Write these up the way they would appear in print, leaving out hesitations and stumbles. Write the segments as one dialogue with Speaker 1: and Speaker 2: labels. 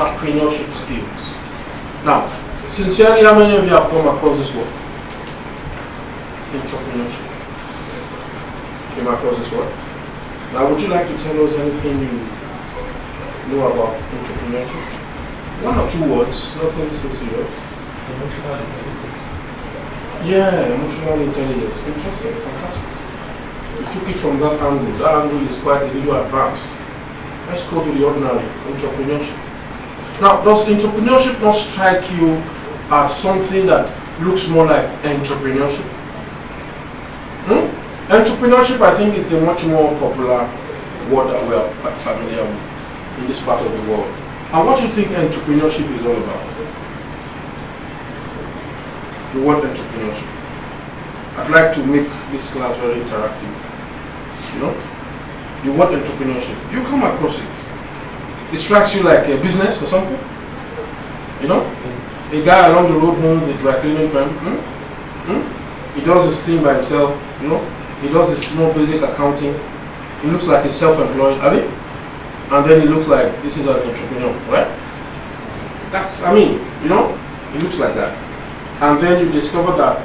Speaker 1: Intrapreneurship Skills. Now, sincerely, how many of you have come across this word? Intrapreneurship. Came across this word? Now, would you like to tell us anything you know about entrepreneurship? One or two words, nothing so serious.
Speaker 2: Emotional intelligence.
Speaker 1: Yeah, emotional intelligence. Interesting, fantastic. We took it from that angle. That angle is quite a little advanced. Let's go to the ordinary, entrepreneurship. Now, does entrepreneurship not strike you as something that looks more like entrepreneurship? Entrepreneurship, I think, is a much more popular word that we are quite familiar with in this part of the world. And what do you think entrepreneurship is all about? The word entrepreneurship. I'd like to make this class very interactive. You know? The word entrepreneurship. You come across it. It strikes you like a business or something? You know? A guy along the road owns a dry cleaning firm. He does his thing by himself, you know? He does his small basic accounting. He looks like he's self-employed, and then he looks like this is an entrepreneur, right? That's, you know, he looks like that. And then you discover that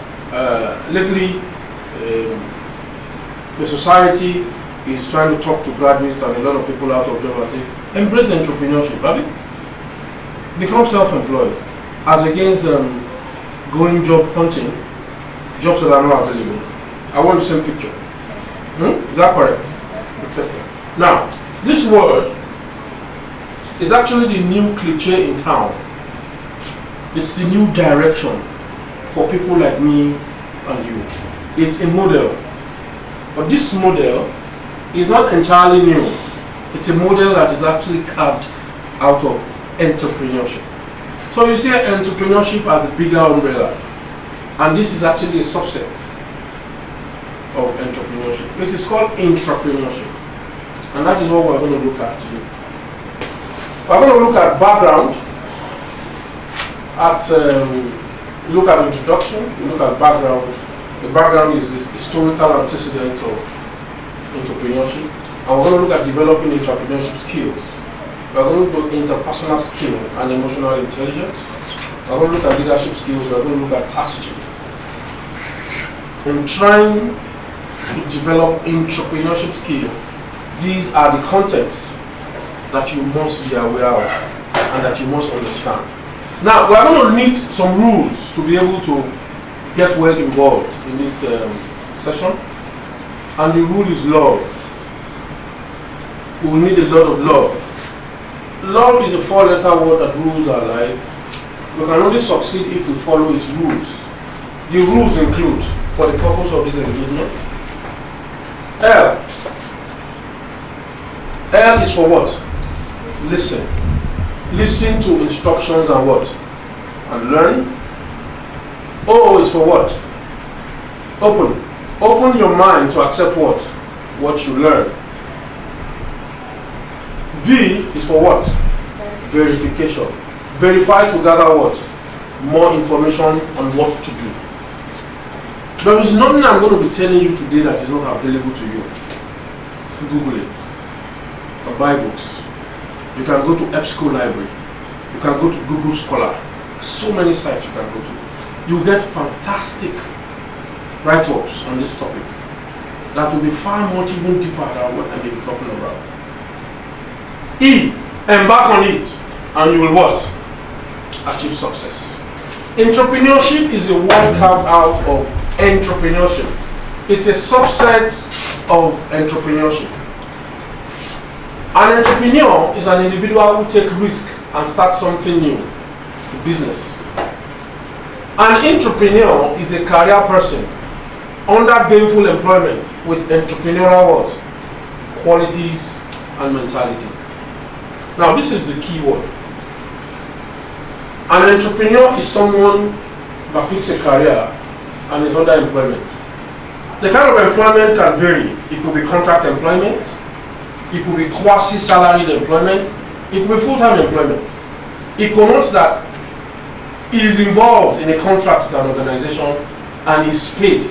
Speaker 1: lately the society is trying to talk to graduates and a lot of people out of job and say, embrace entrepreneurship, become self-employed, as against going job hunting, jobs that are not available. I want the same picture. Is that correct? Interesting. Now, this word is actually the new cliche in town. It's the new direction for people like me and you. It's a model. But this model is not entirely new. It's a model that is actually carved out of entrepreneurship. So you see entrepreneurship as a bigger umbrella. And this is actually a subset of entrepreneurship. It is called intrapreneurship. And that is what we're going to look at today. We're going to look at background, we look at introduction, we look at background. The background is the historical antecedent of entrepreneurship. And we're going to look at developing intrapreneurship skills. We're going to look at interpersonal skill and emotional intelligence. We're going to look at leadership skills. We're going to look at attitude. In trying to develop entrepreneurship skill, these are the contexts that you must be aware of and that you must understand. Now, we're going to need some rules to be able to get well involved in this session. And the rule is love. We will need a lot of love. Love is a 4-letter word that rules our life. We can only succeed if we follow its rules. The rules include, for the purpose of this engagement, L. L is for what? Listen. Listen to instructions and what? And learn. O is for what? Open. Open your mind to accept what? What you learn. V is for what? Verification. Verify to gather what? More information on what to do. There is nothing I'm going to be telling you today that is not available to you. Google it. You can buy books. You can go to EBSCO library. You can go to Google Scholar. So many sites you can go to. You get fantastic write-ups on this topic that will be far much even deeper than what I may be talking about. E, embark on it and you will what? Achieve success. Entrepreneurship is a word carved out of entrepreneurship. It's a subset of entrepreneurship. An entrepreneur is an individual who takes risk and starts something new. It's a business. An entrepreneur is a career person under gainful employment with entrepreneurial what? Qualities and mentality. Now this is the key word. An entrepreneur is someone that picks a career and is under employment. The kind of employment can vary. It could be contract employment, it could be quasi-salaried employment, it could be full-time employment. It connotes that he is involved in a contract with an organization and is paid.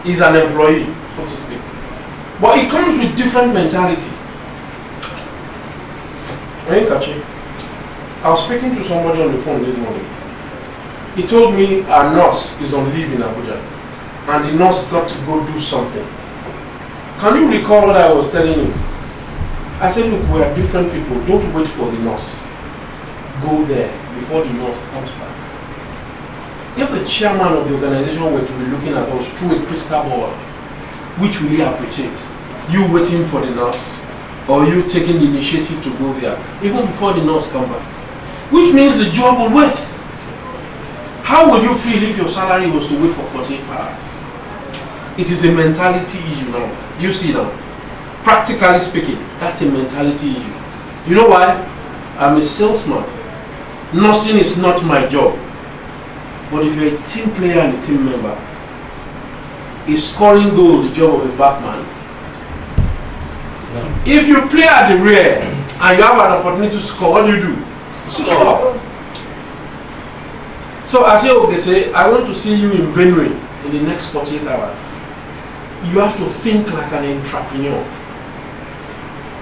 Speaker 1: He's an employee, so to speak. But it comes with different mentality. Hey, Kachi, I was speaking to somebody on the phone this morning. He told me a nurse is on leave in Abuja and the nurse got to go do something. Can you recall what I was telling you? I said, look, we are different people. Don't wait for the nurse. Go there before the nurse comes back. If the chairman of the organization were to be looking at us through a crystal ball, which will he appreciate? You waiting for the nurse or you taking the initiative to go there even before the nurse comes back? Which means the job will wait. How would you feel if your salary was to wait for 48 hours? It is a mentality issue now. You see now, practically speaking, that's a mentality issue. You know why? I'm a salesman. Nursing is not my job. But if you're a team player and a team member, is scoring goal the job of a backman? No. If you play at the rear and you have an opportunity to score, what do? Score. So I say, okay, say, I want to see you in Benue in the next 48 hours. You have to think like an entrepreneur.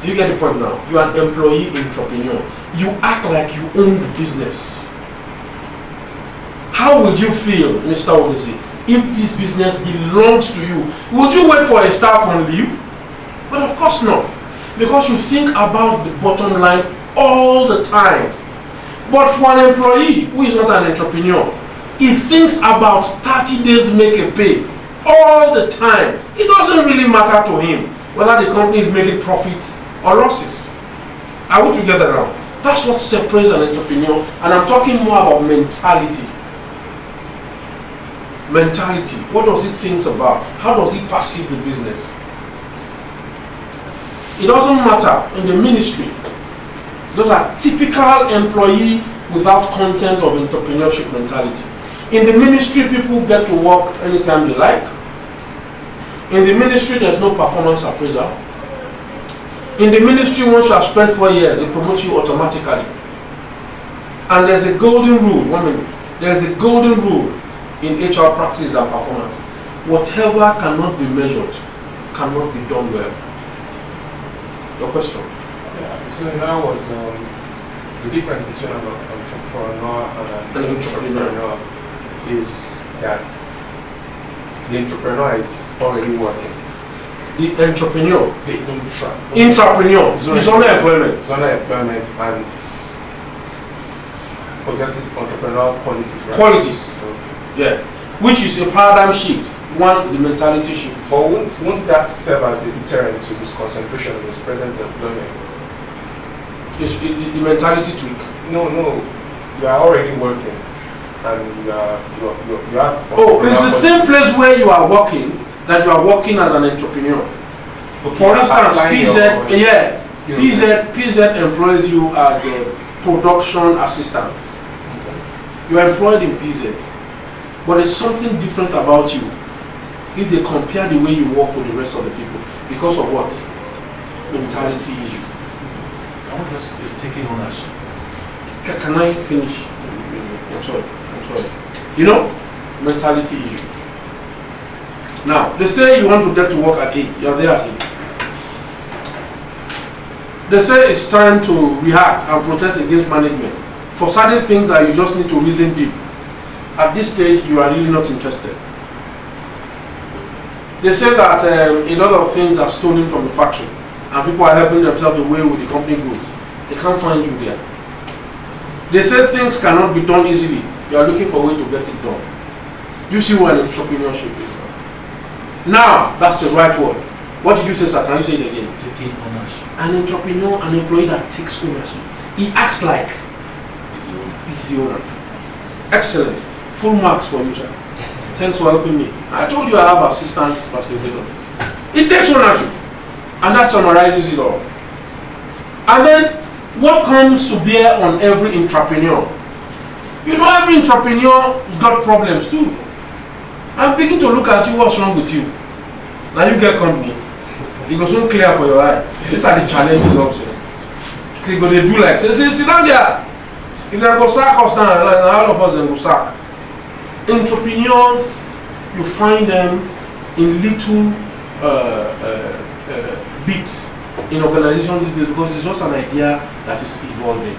Speaker 1: Do you get the point now? You are an employee entrepreneur. You act like you own the business. How would you feel, Mr. Ogesi, if this business belongs to you? Would you wait for a staff on leave? But of course not. Because you think about the bottom line all the time. But for an employee who is not an entrepreneur, he thinks about 30 days make a pay all the time. It doesn't really matter to him whether the company is making profits or losses. Are we together now? That's what separates an entrepreneur, and I'm talking more about mentality. Mentality. What does it think about? How does it perceive the business? It doesn't matter in the ministry. Those are typical employee without content of entrepreneurship mentality. In the ministry, people get to work anytime they like. In the ministry, there's no performance appraisal. In the ministry, once you have spent 4 years, they promote you automatically. And there's a golden rule, 1 minute. There's a golden rule in HR practice and performance. Whatever cannot be measured cannot be done well. Your question?
Speaker 2: Yeah, so in other words, the difference between an entrepreneur and an entrepreneur is that the entrepreneur is already working.
Speaker 1: The entrepreneur?
Speaker 2: The
Speaker 1: intrapreneur is under employment.
Speaker 2: It's under employment and possesses entrepreneurial qualities, right?
Speaker 1: Qualities.
Speaker 2: Okay.
Speaker 1: Yeah. Which is a paradigm shift. One, the mentality shift.
Speaker 2: But won't that serve as a deterrent to his concentration on his present employment?
Speaker 1: The mentality tweak.
Speaker 2: No. You are already working, and you are.
Speaker 1: Oh, it's the same place where you are working that you are working as an entrepreneur.
Speaker 2: Okay,
Speaker 1: for instance, PZ employs you as a production assistant. Okay. You are employed in PZ, but there's something different about you if they compare the way you work with the rest of the people because of what? Mentality issue.
Speaker 3: I want to just taking ownership.
Speaker 1: Can I finish? I'm sorry. You know, mentality issue. Now, they say you want to get to work at 8. You're there at 8. They say it's time to react and protest against management for certain things that you just need to reason deep. At this stage, you are really not interested. They say that a lot of things are stolen from the factory and people are helping themselves away with the company goods. They can't find you there. They say things cannot be done easily. You are looking for a way to get it done. You see what entrepreneurship is. Now, that's the right word. What did you say, sir? Can you say it again?
Speaker 3: Taking ownership.
Speaker 1: An entrepreneur, an employee that takes ownership. He acts like he's the owner. Excellent. Full marks for you, sir. Thanks for helping me. I told you I have assistant facilitator. He takes ownership. And that summarizes it all. And then, what comes to bear on every entrepreneur? You know, every entrepreneur has got problems too. I'm beginning to look at you, what's wrong with you? Now you get company. It goes so clear for your eye. These are the challenges also. See, but they do like, say, sit down there. If they go sack us now, like all of us then go sack. Entrepreneurs, you find them in little bits. in organizations these days because it's just an idea that is evolving.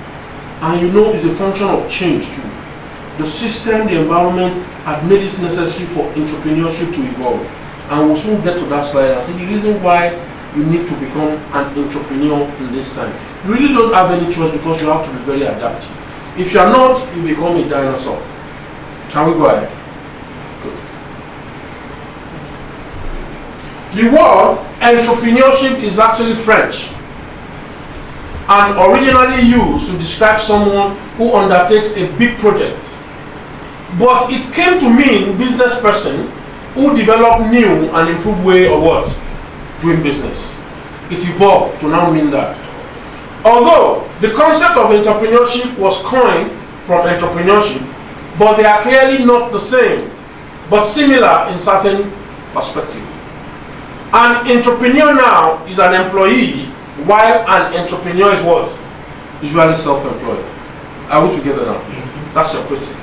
Speaker 1: And you know, it's a function of change too. The system, the environment had made it necessary for entrepreneurship to evolve. And we'll soon get to that slide and see the reason why you need to become an entrepreneur in this time. You really don't have any choice because you have to be very adaptive. If you are not, you become a dinosaur. Can we go ahead? Good. The word entrepreneurship is actually French and originally used to describe someone who undertakes a big project. But it came to mean business person who develop new and improved way of what? Doing business. It evolved to now mean that. Although the concept of entrepreneurship was coined from entrepreneurship, but they are clearly not the same, but similar in certain perspectives. An entrepreneur now is an employee, while an entrepreneur is what? Usually self-employed. Are we together now? That's separated.